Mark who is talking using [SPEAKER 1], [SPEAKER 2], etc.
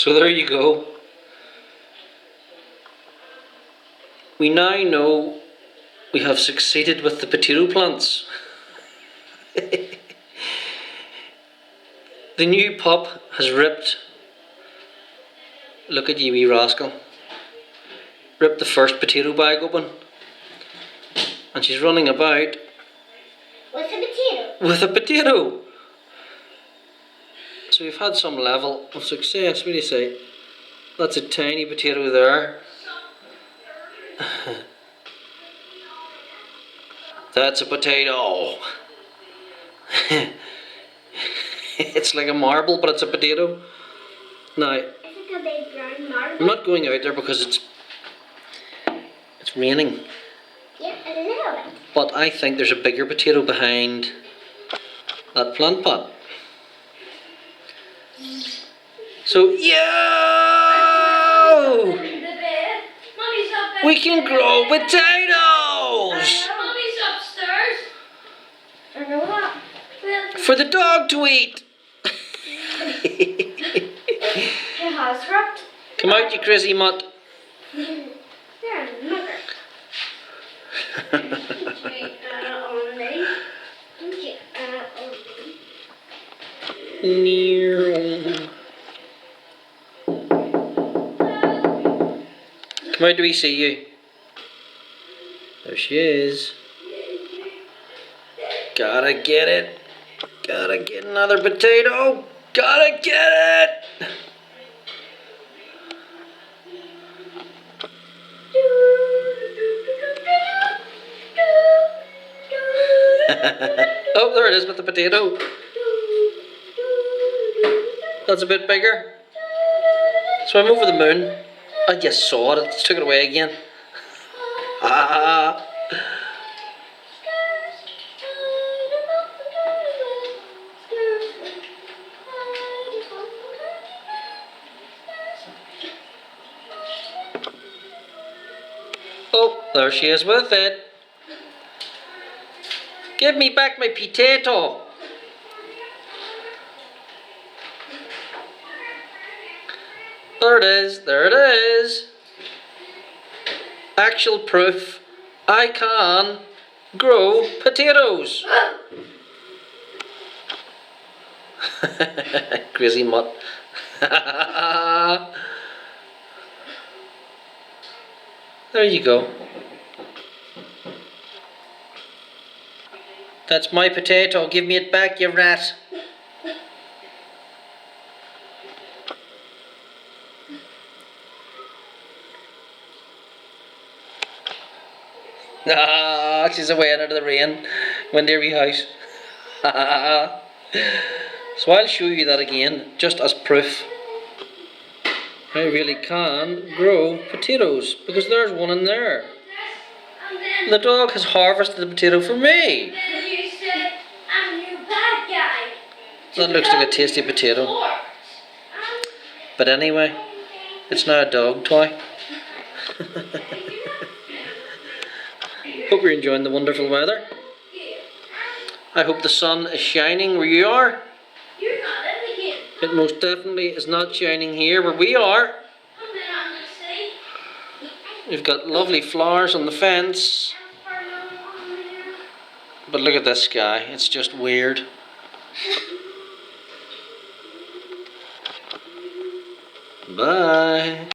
[SPEAKER 1] So there you go. We now know we have succeeded with the potato plants. The new pup has ripped, look at you wee rascal, ripped the first potato bag open, and she's running about with a potato. So we've had some level of success. What do you say? That's a tiny potato there. That's a potato. It's like a marble, but it's a potato. Now,
[SPEAKER 2] It's like a big brown marble.
[SPEAKER 1] I'm not going out there because it's raining.
[SPEAKER 2] Yeah, a little bit.
[SPEAKER 1] But I think there's a bigger potato behind that plant pot. So, yo! We can grow potatoes!
[SPEAKER 2] Mommy's upstairs. I know that.
[SPEAKER 1] For the dog to eat!
[SPEAKER 2] It has ripped.
[SPEAKER 1] Come out, you crazy mutt.
[SPEAKER 2] There, mother.
[SPEAKER 1] Come out, do we see you? There she is. Gotta get it. Gotta get another potato. Gotta get it. Oh, there it is with the potato. That's a bit bigger. Swim over the moon. I just saw it. It took it away again. Ah. Oh, there she is with it. Give me back my potato. There it is, there it is. Actual proof I can grow potatoes. Crazy mutt. There you go. That's my potato. Give me it back, you rat. Ah, she's away under the rain. Went to every house. So I'll show you that again, just as proof. I really can grow potatoes, because there's one in there. The dog has harvested the potato for me.
[SPEAKER 2] Then you said, I'm your bad guy.
[SPEAKER 1] That looks like a tasty potato. But anyway, it's now a dog toy. Hope you're enjoying the wonderful weather. I hope the sun is shining where you are.
[SPEAKER 2] You're not in the game.
[SPEAKER 1] It most definitely is not shining here where we are. We've got lovely flowers on the fence. But look at this sky, it's just weird. Bye.